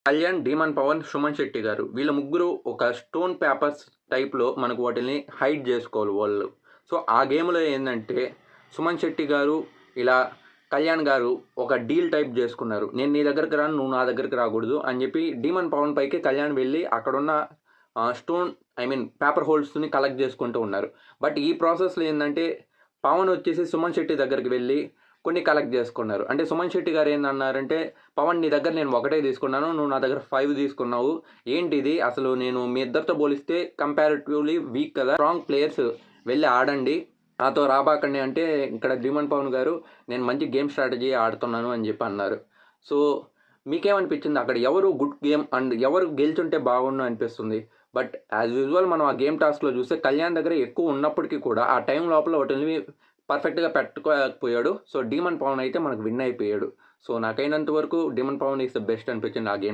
Kalyan, demon Pawan, Suman Shetty గారు వీళ్ళ ముగ్గురు ఒక స్టోన్ పేపర్స్ టైప్‌లో మనకు వాటిల్ని హైడ్ జేసుకోవాలి వాళ్ళు. సో, ఆ గేమ్‌లో ఏందంటే సుమన్ శెట్టి గారు ఇలా కళ్యాణ్ గారు ఒక డీల్ టైప్ జేసుకున్నారు. నేను నీ దగ్గరికి రాను, నువ్వు నా దగ్గరికి రాకూడదు అని జెప్పి డీమన్ పవన్ పైకి కళ్యాణ్ వెళ్ళి అక్కడున్న స్టోన్ పేపర్ హోల్స్‌ని కలెక్ట్ జేసుకుంటూ ఉన్నారు. బట్ ఈ ప్రాసెస్‌లో ఏందంటే పవన్ వచ్చేసి సుమన్ శెట్టి దగ్గరికి వెళ్ళి కొన్ని కలెక్ట్ చేసుకున్నారు. అంటే సుమన్ శెట్టి గారు ఏందన్నారంటే, "పవన్ నీ దగ్గర నేను ఒకటే తీసుకున్నాను. నువ్వు నా దగ్గర 5 తీసుకున్నావు. ఏంటిది? అసలు నేను మీ ఇద్దరితో పోలిస్తే కంపారిటివ్‌లీ వీక్ కదా! స్ట్రాంగ్ ప్లేయర్స్ వెళ్లి ఆడండి. నాతో రాబాకండి" అంటే ఇక్కడ ధీమన్ పవన్ గారు నేను మంచి గేమ్ స్ట్రాటజీ ఆడుతున్నాను అని చెప్పి అన్నారు. సో, మీకేమనిపించింది? అక్కడ ఎవరు గుడ్ గేమ్ అండ్ ఎవరు గెలిచుంటే బాగుండు అనిపిస్తుంది. బట్ యాజ్ యూజువల్ మనం ఆ గేమ్ టాస్క్‌లో చూస్తే కళ్యాణ్ దగ్గర ఎక్కువ ఉన్నప్పటికీ కూడా ఆ టైం లోపల వాటిల్ని పర్ఫెక్ట్‌గా పెట్టుకోలేకపోయాడు. సో, డీమన్ పవన్ అయితే మనకు విన్ అయిపోయాడు. సో, నాకైనంత వరకు Demon Pawan is the best అనిపించింది ఆ గేమ్.